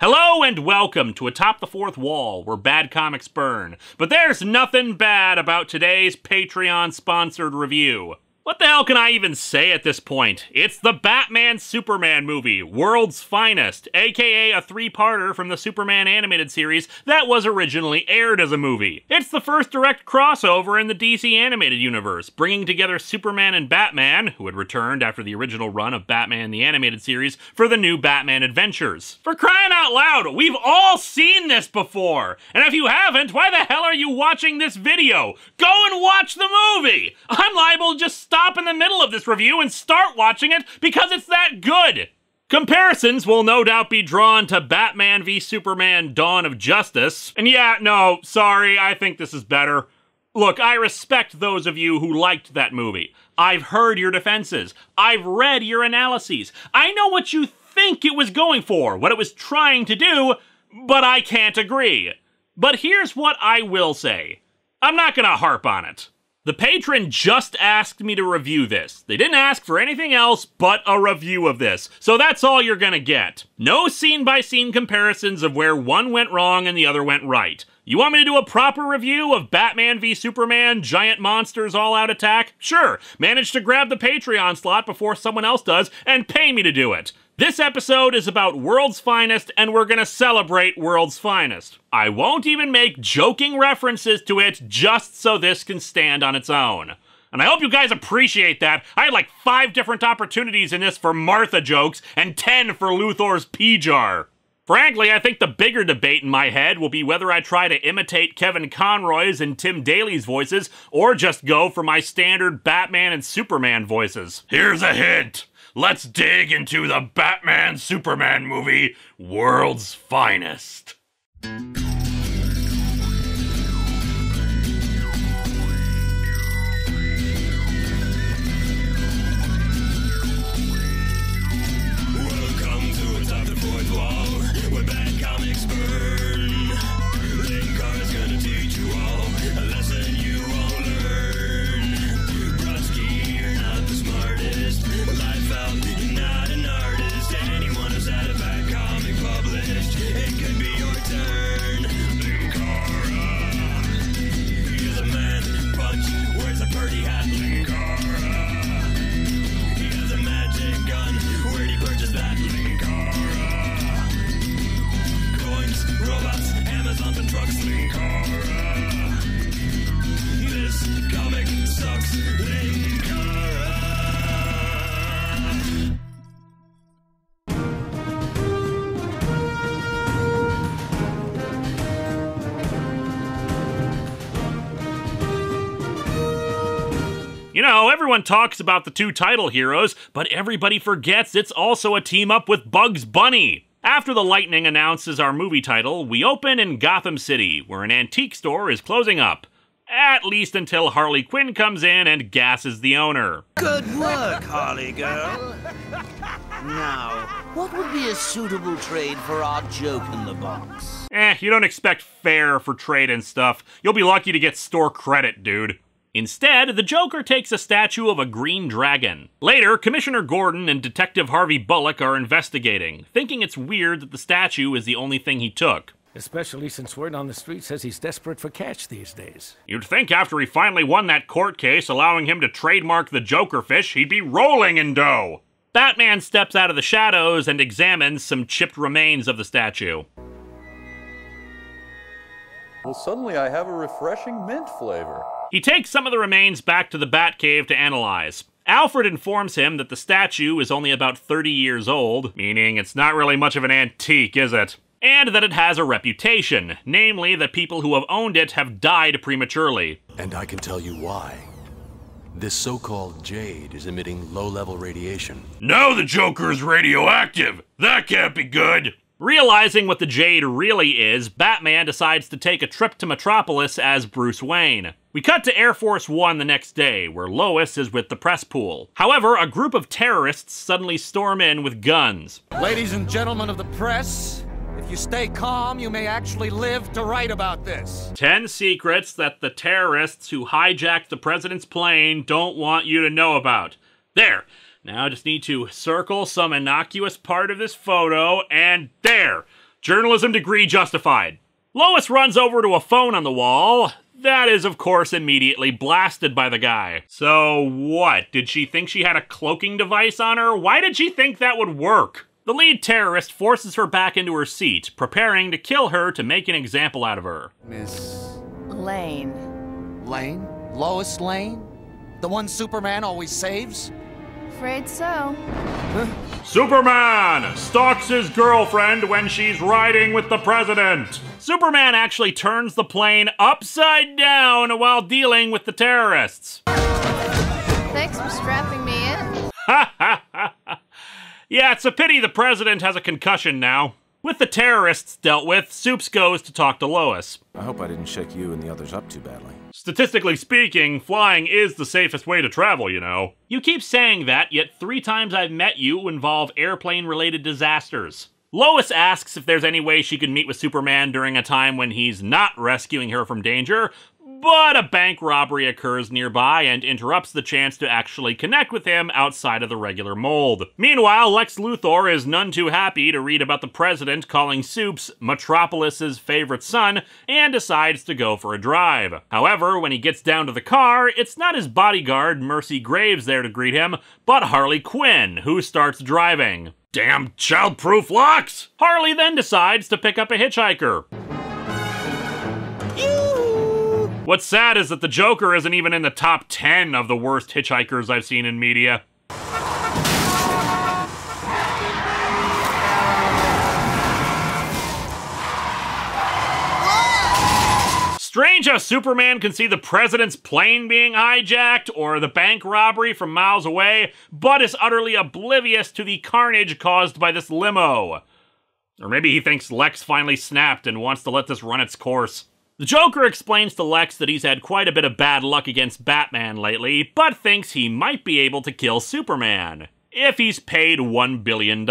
Hello and welcome to Atop the Fourth Wall, where bad comics burn. But there's nothing bad about today's Patreon-sponsored review. What the hell can I even say at this point? It's the Batman-Superman movie, World's Finest, aka a three-parter from the Superman animated series that was originally aired as a movie. It's the first direct crossover in the DC animated universe, bringing together Superman and Batman, who had returned after the original run of Batman the Animated Series, for the new Batman adventures. For crying out loud, we've all seen this before! And if you haven't, why the hell are you watching this video? Go and watch the movie! I'm liable to just stop in the middle of this review and start watching it because it's that good! Comparisons will no doubt be drawn to Batman v Superman Dawn of Justice. And yeah, no, sorry, I think this is better. Look, I respect those of you who liked that movie. I've heard your defenses. I've read your analyses. I know what you think it was going for, what it was trying to do, but I can't agree. But here's what I will say. I'm not gonna harp on it. The patron just asked me to review this. They didn't ask for anything else but a review of this, so that's all you're gonna get. No scene-by-scene comparisons of where one went wrong and the other went right. You want me to do a proper review of Batman v Superman, Giant Monsters All-Out Attack? Sure, manage to grab the Patreon slot before someone else does and pay me to do it. This episode is about World's Finest, and we're gonna celebrate World's Finest. I won't even make joking references to it just so this can stand on its own. And I hope you guys appreciate that. I had like 5 different opportunities in this for Martha jokes and 10 for Luthor's P-Jar. Frankly, I think the bigger debate in my head will be whether I try to imitate Kevin Conroy's and Tim Daly's voices, or just go for my standard Batman and Superman voices. Here's a hint. Let's dig into the Batman-Superman movie, World's Finest. Welcome to Atop the Fourth Wall, where bad comics burn. Linkara's gonna teach you all a lesson you won't learn. Brodsky, you're not the smartest. Life out, you're not an artist. Anyone who's had a bad comic published, it could be your turn. Linkara, he's a man who punch, wears a birdie hat. Linkara, he has a magic gun. Where'd he purchase that? Linkara, coins, robots, Amazon and trucks. Linkara, this comic sucks. Linkara. You know, everyone talks about the 2 title heroes, but everybody forgets it's also a team-up with Bugs Bunny. After the Lightning announces our movie title, we open in Gotham City, where an antique store is closing up. At least until Harley Quinn comes in and gasses the owner. Good work, Harley girl. Now, what would be a suitable trade for our joke in the box? You don't expect fair for trade and stuff. You'll be lucky to get store credit, dude. Instead, the Joker takes a statue of a green dragon. Later, Commissioner Gordon and Detective Harvey Bullock are investigating, thinking it's weird that the statue is the only thing he took. Especially since word on the street says he's desperate for cash these days. You'd think after he finally won that court case allowing him to trademark the Joker fish, he'd be rolling in dough. Batman steps out of the shadows and examines some chipped remains of the statue. Well, suddenly I have a refreshing mint flavor. He takes some of the remains back to the Batcave to analyze. Alfred informs him that the statue is only about 30 years old, meaning it's not really much of an antique, is it? And that it has a reputation, namely that people who have owned it have died prematurely. And I can tell you why. This so-called jade is emitting low-level radiation. Now the Joker's radioactive! That can't be good! Realizing what the jade really is, Batman decides to take a trip to Metropolis as Bruce Wayne. We cut to Air Force One the next day, where Lois is with the press pool. However, a group of terrorists suddenly storm in with guns. Ladies and gentlemen of the press, if you stay calm, you may actually live to write about this. 10 secrets that the terrorists who hijacked the president's plane don't want you to know about. There. Now I just need to circle some innocuous part of this photo, and there! Journalism degree justified. Lois runs over to a phone on the wall. That is, of course, immediately blasted by the guy. So what? Did she think she had a cloaking device on her? Why did she think that would work? The lead terrorist forces her back into her seat, preparing to kill her to make an example out of her. Miss Lane. Lane? Lois Lane? The one Superman always saves? Afraid so. Superman stalks his girlfriend when she's riding with the president. Superman actually turns the plane upside down while dealing with the terrorists. Thanks for strapping me in. Yeah, it's a pity the president has a concussion now. With the terrorists dealt with, Soups goes to talk to Lois. I hope I didn't shake you and the others up too badly. Statistically speaking, flying is the safest way to travel, you know. You keep saying that, yet 3 times I've met you involve airplane-related disasters. Lois asks if there's any way she can meet with Superman during a time when he's not rescuing her from danger, but a bank robbery occurs nearby and interrupts the chance to actually connect with him outside of the regular mold. Meanwhile, Lex Luthor is none too happy to read about the president calling Soups Metropolis's favorite son and decides to go for a drive. However, when he gets down to the car, it's not his bodyguard, Mercy Graves, there to greet him, but Harley Quinn, who starts driving. Damn child-proof locks! Harley then decides to pick up a hitchhiker. What's sad is that the Joker isn't even in the top 10 of the worst hitchhikers I've seen in media. Strange how Superman can see the president's plane being hijacked or the bank robbery from miles away, but is utterly oblivious to the carnage caused by this limo. Or maybe he thinks Lex finally snapped and wants to let this run its course. The Joker explains to Lex that he's had quite a bit of bad luck against Batman lately, but thinks he might be able to kill Superman if he's paid $1 billion.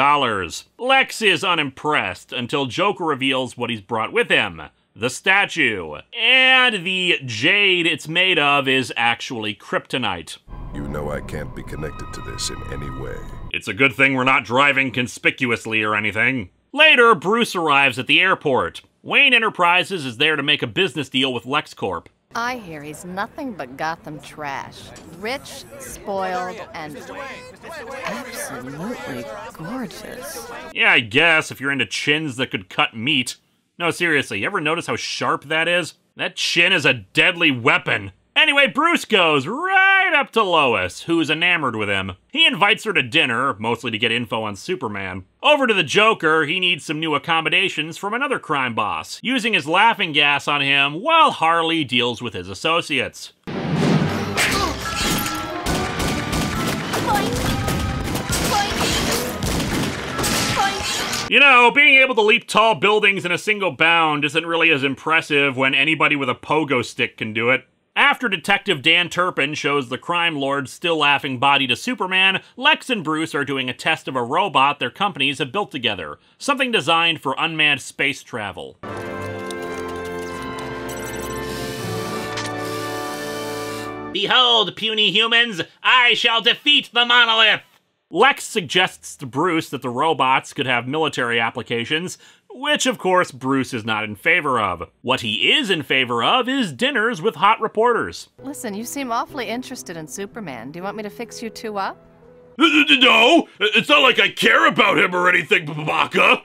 Lex is unimpressed until Joker reveals what he's brought with him. The statue. And the jade it's made of is actually kryptonite. You know I can't be connected to this in any way. It's a good thing we're not driving conspicuously or anything. Later, Bruce arrives at the airport. Wayne Enterprises is there to make a business deal with LexCorp. I hear he's nothing but Gotham trash. Rich, spoiled, and absolutely gorgeous. Yeah, I guess, if you're into chins that could cut meat. No, seriously, you ever notice how sharp that is? That chin is a deadly weapon. Anyway, Bruce goes right up to Lois, who's enamored with him. He invites her to dinner, mostly to get info on Superman. Over to the Joker, he needs some new accommodations from another crime boss, using his laughing gas on him while Harley deals with his associates. You know, being able to leap tall buildings in a single bound isn't really as impressive when anybody with a pogo stick can do it. After Detective Dan Turpin shows the crime lord's still laughing body to Superman, Lex and Bruce are doing a test of a robot their companies have built together, something designed for unmanned space travel. Behold, puny humans, I shall defeat the monolith! Lex suggests to Bruce that the robots could have military applications, which of course Bruce is not in favor of. What he is in favor of is dinners with hot reporters. Listen, you seem awfully interested in Superman. Do you want me to fix you two up? No! It's not like I care about him or anything, Baka!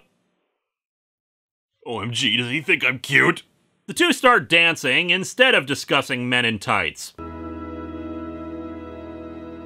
OMG, does he think I'm cute? The two start dancing instead of discussing men in tights.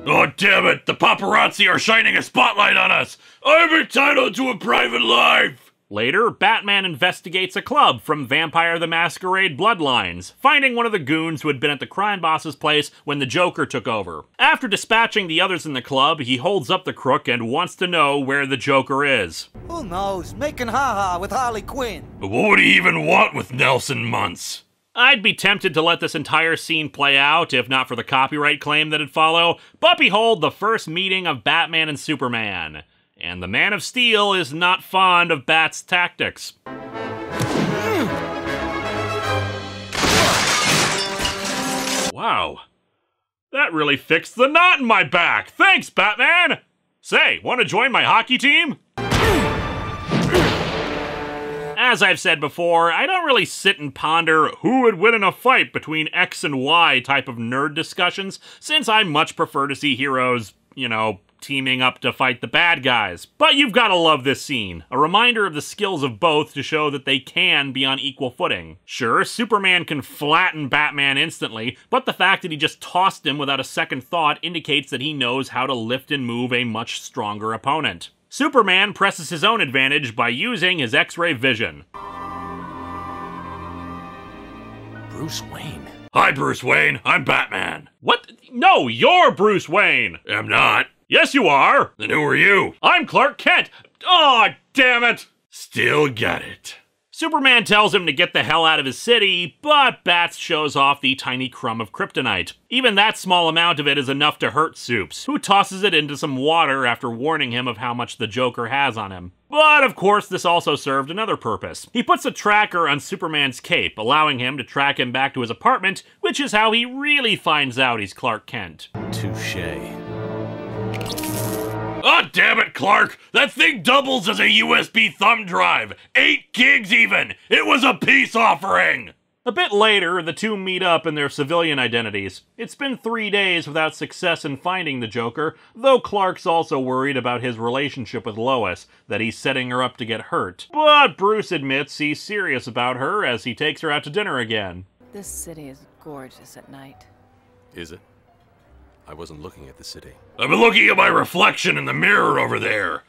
Oh, damn it! The paparazzi are shining a spotlight on us! I'm entitled to a private life! Later, Batman investigates a club from Vampire the Masquerade bloodlines, finding one of the goons who had been at the crime boss's place when the Joker took over. After dispatching the others in the club, he holds up the crook and wants to know where the Joker is. Who knows? Making ha-ha with Harley Quinn. But what would he even want with Nelson Muntz? I'd be tempted to let this entire scene play out, if not for the copyright claim that'd follow, but behold the first meeting of Batman and Superman. And the Man of Steel is not fond of Bat's tactics. Wow. That really fixed the knot in my back! Thanks, Batman! Say, want to join my hockey team? As I've said before, I don't really sit and ponder who would win in a fight between X and Y type of nerd discussions, since I much prefer to see heroes, teaming up to fight the bad guys. But you've gotta love this scene, a reminder of the skills of both to show that they can be on equal footing. Sure, Superman can flatten Batman instantly, but the fact that he just tossed him without a second thought indicates that he knows how to lift and move a much stronger opponent. Superman presses his own advantage by using his X-ray vision. Bruce Wayne. Hi, Bruce Wayne. I'm Batman. What? No, you're Bruce Wayne. I'm not. Yes, you are. Then who are you? I'm Clark Kent. Aw, damn it. Still got it. Superman tells him to get the hell out of his city, but Bats shows off the tiny crumb of kryptonite. Even that small amount of it is enough to hurt Supes, who tosses it into some water after warning him of how much the Joker has on him. But of course, this also served another purpose. He puts a tracker on Superman's cape, allowing him to track him back to his apartment, which is how he really finds out he's Clark Kent. Touché. Oh, damn it, Clark! That thing doubles as a USB thumb drive! 8 gigs even! It was a peace offering! A bit later, the two meet up in their civilian identities. It's been 3 days without success in finding the Joker, though Clark's also worried about his relationship with Lois, that he's setting her up to get hurt. But Bruce admits he's serious about her as he takes her out to dinner again. This city is gorgeous at night. Is it? I wasn't looking at the city. I've been looking at my reflection in the mirror over there.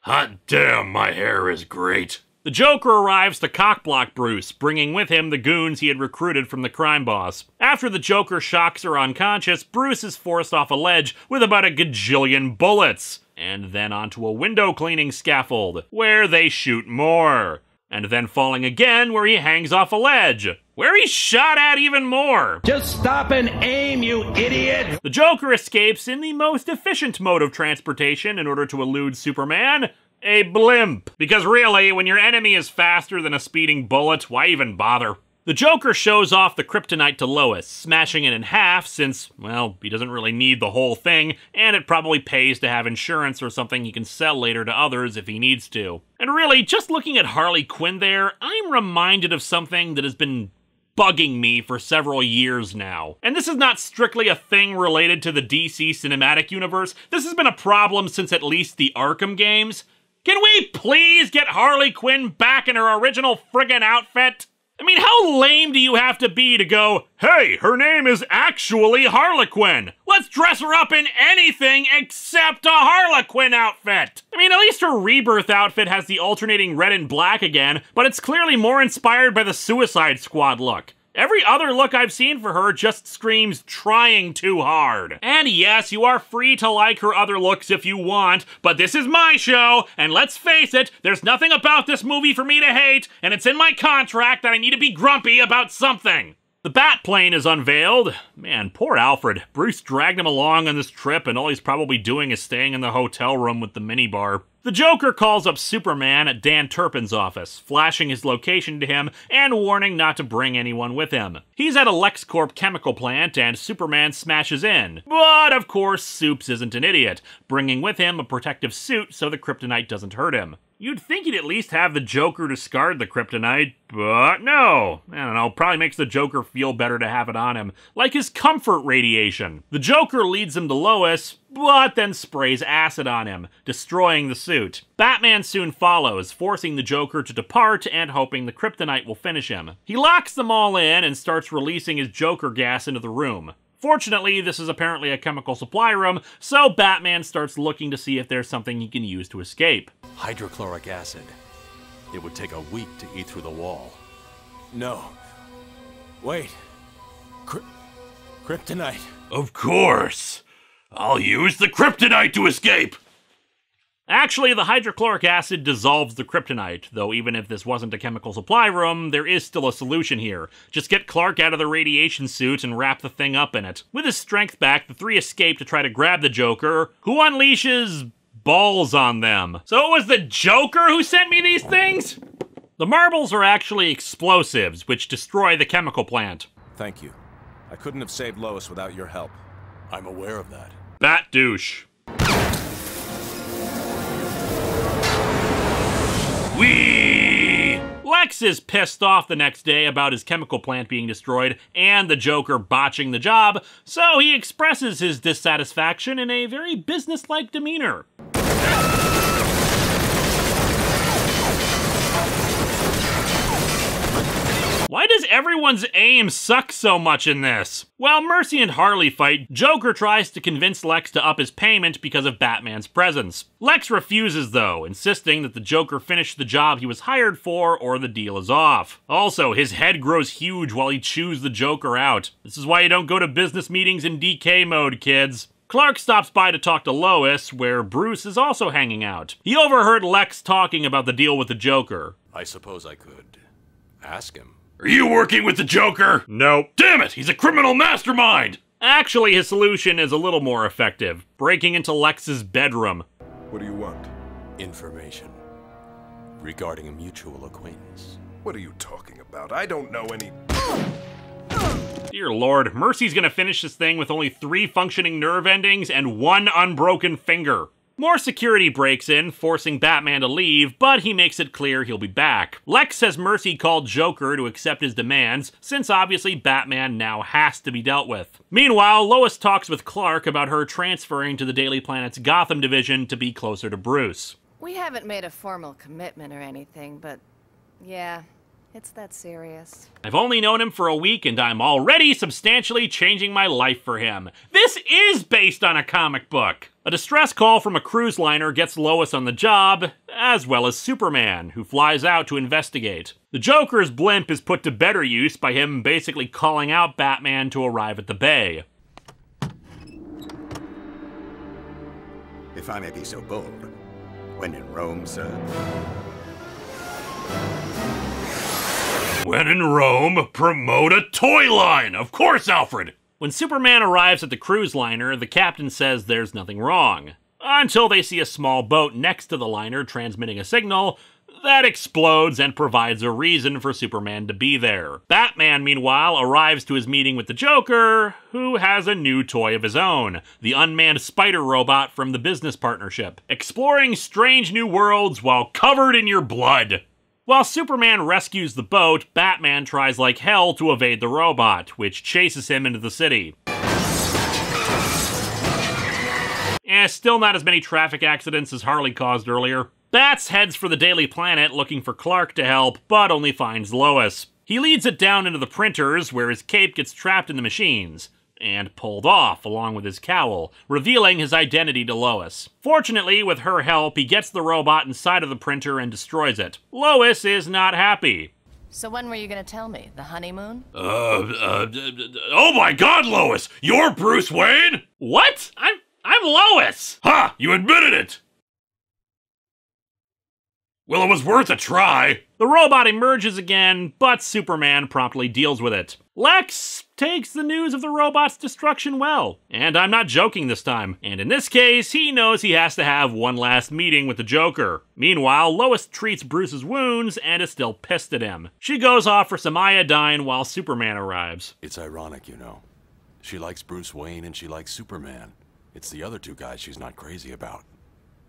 Hot damn, my hair is great. The Joker arrives to cockblock Bruce, bringing with him the goons he had recruited from the crime boss. After the Joker shocks her unconscious, Bruce is forced off a ledge with about a gajillion bullets, and then onto a window cleaning scaffold, where they shoot more. And then falling again where he hangs off a ledge, where he's shot at even more. Just stop and aim, you idiot! The Joker escapes in the most efficient mode of transportation in order to elude Superman, a blimp. Because really, when your enemy is faster than a speeding bullet, why even bother? The Joker shows off the kryptonite to Lois, smashing it in half since, well, he doesn't really need the whole thing, and it probably pays to have insurance or something he can sell later to others if he needs to. And really, just looking at Harley Quinn there, I'm reminded of something that has been bugging me for several years now. And this is not strictly a thing related to the DC cinematic universe. This has been a problem since at least the Arkham games. Can we please get Harley Quinn back in her original friggin' outfit? I mean, how lame do you have to be to go, hey, her name is actually Harlequin. Let's dress her up in anything except a Harlequin outfit. I mean, at least her Rebirth outfit has the alternating red and black again, but it's clearly more inspired by the Suicide Squad look. Every other look I've seen for her just screams trying too hard. And yes, you are free to like her other looks if you want, but this is my show, and let's face it, there's nothing about this movie for me to hate, and it's in my contract that I need to be grumpy about something. The Batplane is unveiled. Man, poor Alfred. Bruce dragged him along on this trip, and all he's probably doing is staying in the hotel room with the minibar. The Joker calls up Superman at Dan Turpin's office, flashing his location to him and warning not to bring anyone with him. He's at a LexCorp chemical plant, and Superman smashes in. But, of course, Supes isn't an idiot, bringing with him a protective suit so the kryptonite doesn't hurt him. You'd think he'd at least have the Joker discard the kryptonite, but no. I don't know, probably makes the Joker feel better to have it on him, like his comfort radiation. The Joker leads him to Lois, but then sprays acid on him, destroying the suit. Batman soon follows, forcing the Joker to depart and hoping the kryptonite will finish him. He locks them all in and starts releasing his Joker gas into the room. Fortunately, this is apparently a chemical supply room, so Batman starts looking to see if there's something he can use to escape. Hydrochloric acid. It would take a week to eat through the wall. No. Wait. Kryptonite. Of course! I'll use the kryptonite to escape! Actually, the hydrochloric acid dissolves the kryptonite, though even if this wasn't a chemical supply room, there is still a solution here. Just get Clark out of the radiation suit and wrap the thing up in it. With his strength back, the three escape to try to grab the Joker, who unleashes balls on them. So it was the Joker who sent me these things? The marbles are actually explosives, which destroy the chemical plant. Thank you. I couldn't have saved Lois without your help. I'm aware of that. Bat douche. Whee! Lex is pissed off the next day about his chemical plant being destroyed and the Joker botching the job, so he expresses his dissatisfaction in a very businesslike demeanor. Why does everyone's aim suck so much in this? While Mercy and Harley fight, Joker tries to convince Lex to up his payment because of Batman's presence. Lex refuses though, insisting that the Joker finish the job he was hired for or the deal is off. Also, his head grows huge while he chews the Joker out. This is why you don't go to business meetings in DK mode, kids. Clark stops by to talk to Lois, where Bruce is also hanging out. He overheard Lex talking about the deal with the Joker. I suppose I could ask him. Are you working with the Joker? Nope. Damn it, he's a criminal mastermind! Actually, his solution is a little more effective. Breaking into Lex's bedroom. What do you want? Information regarding a mutual acquaintance. What are you talking about? I don't know any... Dear Lord, Mercy's gonna finish this thing with only 3 functioning nerve endings and 1 unbroken finger. More security breaks in, forcing Batman to leave, but he makes it clear he'll be back. Lex says Mercy called Joker to accept his demands, since obviously Batman now has to be dealt with. Meanwhile, Lois talks with Clark about her transferring to the Daily Planet's Gotham division to be closer to Bruce. We haven't made a formal commitment or anything, but yeah, it's that serious. I've only known him for a week and I'm already substantially changing my life for him. This is based on a comic book. A distress call from a cruise liner gets Lois on the job, as well as Superman, who flies out to investigate. The Joker's blimp is put to better use by him basically calling out Batman to arrive at the bay. If I may be so bold, when in Rome, sir. When in Rome, promote a toy line! Of course, Alfred! When Superman arrives at the cruise liner, the captain says there's nothing wrong. Until they see a small boat next to the liner transmitting a signal that explodes and provides a reason for Superman to be there. Batman, meanwhile, arrives to his meeting with the Joker, who has a new toy of his own, the unmanned spider robot from the business partnership, exploring strange new worlds while covered in your blood. While Superman rescues the boat, Batman tries like hell to evade the robot, which chases him into the city. Still not as many traffic accidents as Harley caused earlier. Bats heads for the Daily Planet looking for Clark to help, but only finds Lois. He leads it down into the printers, where his cape gets trapped in the machines and pulled off along with his cowl, revealing his identity to Lois. Fortunately, with her help, he gets the robot inside of the printer and destroys it. Lois is not happy. So when were you gonna tell me? The honeymoon? Oh my God, Lois! You're Bruce Wayne? What? I'm Lois! Ha! You admitted it! Well, it was worth a try. The robot emerges again, but Superman promptly deals with it. Lex takes the news of the robot's destruction well, and I'm not joking this time. And in this case, he knows he has to have one last meeting with the Joker. Meanwhile, Lois treats Bruce's wounds and is still pissed at him. She goes off for some iodine while Superman arrives. It's ironic, you know. She likes Bruce Wayne and she likes Superman. It's the other 2 guys she's not crazy about.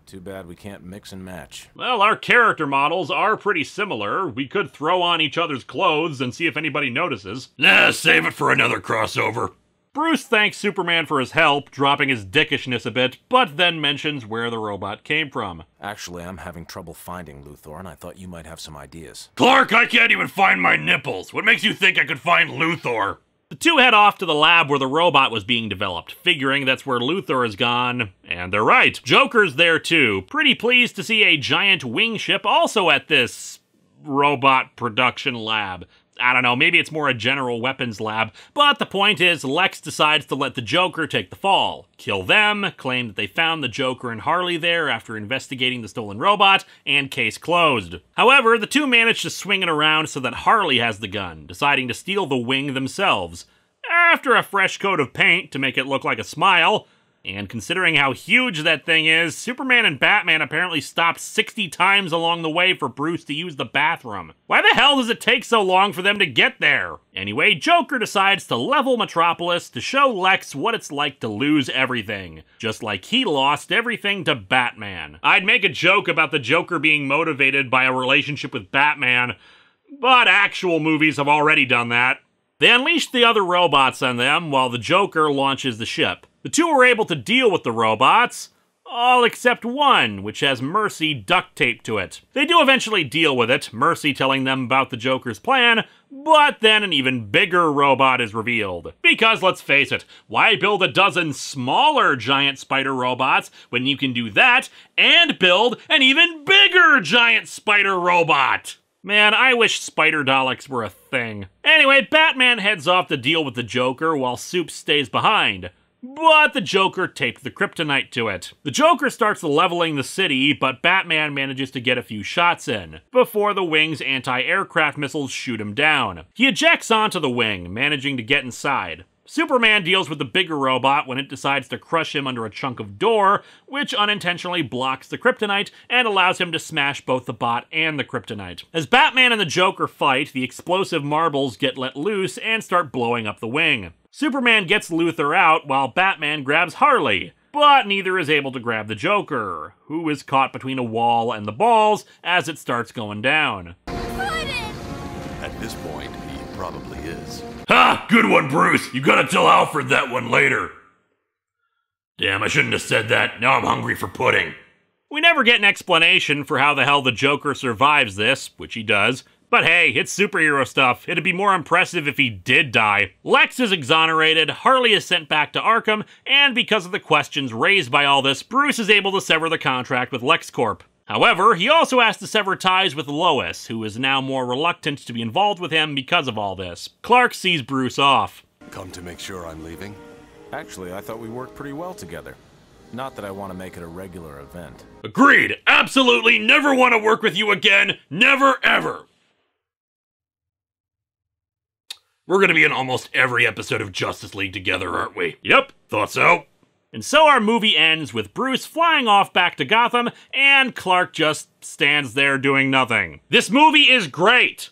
Too bad we can't mix and match. Well, our character models are pretty similar. We could throw on each other's clothes and see if anybody notices. Nah, save it for another crossover. Bruce thanks Superman for his help, dropping his dickishness a bit, but then mentions where the robot came from. Actually, I'm having trouble finding Luthor, and I thought you might have some ideas. Clark, I can't even find my nipples. What makes you think I could find Luthor? The 2 head off to the lab where the robot was being developed, figuring that's where Luthor is gone, and they're right. Joker's there too, pretty pleased to see a giant wing ship also at this robot production lab. I don't know, maybe it's more a general weapons lab, but the point is Lex decides to let the Joker take the fall, kill them, claim that they found the Joker and Harley there after investigating the stolen robot, and case closed. However, the 2 manage to swing it around so that Harley has the gun, deciding to steal the wing themselves. After a fresh coat of paint to make it look like a smile, and considering how huge that thing is, Superman and Batman apparently stopped 60 times along the way for Bruce to use the bathroom. Why the hell does it take so long for them to get there? Anyway, Joker decides to level Metropolis to show Lex what it's like to lose everything, just like he lost everything to Batman. I'd make a joke about the Joker being motivated by a relationship with Batman, but actual movies have already done that. They unleash the other robots on them while the Joker launches the ship. The two are able to deal with the robots, all except one, which has Mercy duct taped to it. They do eventually deal with it, Mercy telling them about the Joker's plan, but then an even bigger robot is revealed. Because let's face it, why build a dozen smaller giant spider robots when you can do that and build an even bigger giant spider robot? Man, I wish spider Daleks were a thing. Anyway, Batman heads off to deal with the Joker while Soup stays behind. But the Joker taped the kryptonite to it. The Joker starts leveling the city, but Batman manages to get a few shots in, before the wing's anti-aircraft missiles shoot him down. He ejects onto the wing, managing to get inside. Superman deals with the bigger robot when it decides to crush him under a chunk of door, which unintentionally blocks the kryptonite and allows him to smash both the bot and the kryptonite. As Batman and the Joker fight, the explosive marbles get let loose and start blowing up the wing. Superman gets Luthor out while Batman grabs Harley, but neither is able to grab the Joker, who is caught between a wall and the balls as it starts going down. At this point, he probably is. Ha! Good one, Bruce! You gotta tell Alfred that one later. Damn, I shouldn't have said that. Now I'm hungry for pudding. We never get an explanation for how the hell the Joker survives this, which he does. But hey, it's superhero stuff. It'd be more impressive if he did die. Lex is exonerated, Harley is sent back to Arkham, and because of the questions raised by all this, Bruce is able to sever the contract with LexCorp. However, he also has to sever ties with Lois, who is now more reluctant to be involved with him because of all this. Clark sees Bruce off. Come to make sure I'm leaving? Actually, I thought we worked pretty well together. Not that I want to make it a regular event. Agreed! Absolutely never want to work with you again! Never ever! We're gonna be in almost every episode of Justice League together, aren't we? Yep, thought so. And so our movie ends with Bruce flying off back to Gotham, and Clark just stands there doing nothing. This movie is great!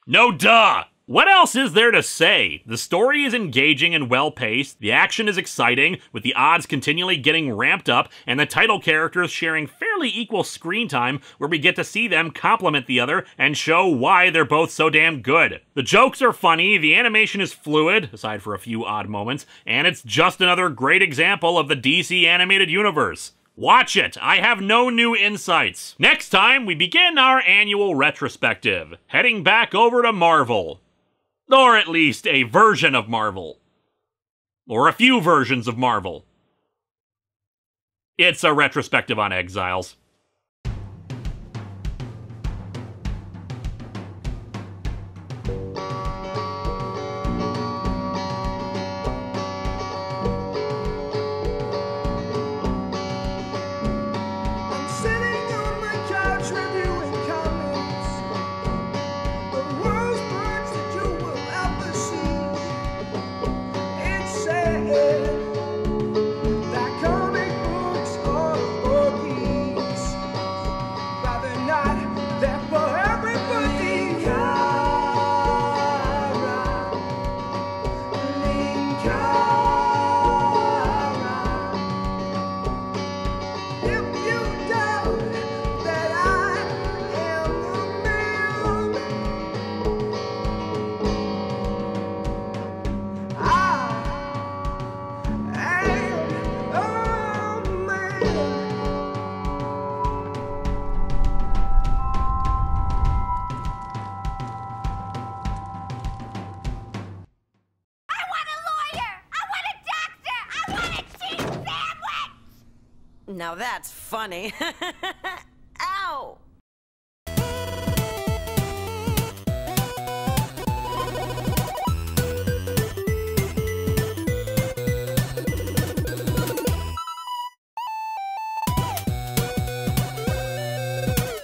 No duh! What else is there to say? The story is engaging and well-paced, the action is exciting, with the odds continually getting ramped up, and the title characters sharing fairly equal screen time, where we get to see them complement the other and show why they're both so damn good. The jokes are funny, the animation is fluid, aside for a few odd moments, and it's just another great example of the DC animated universe. Watch it! I have no new insights. Next time, we begin our annual retrospective, heading back over to Marvel. Or at least a version of Marvel. Or a few versions of Marvel. It's a retrospective on Exiles. Now that's funny. Ow!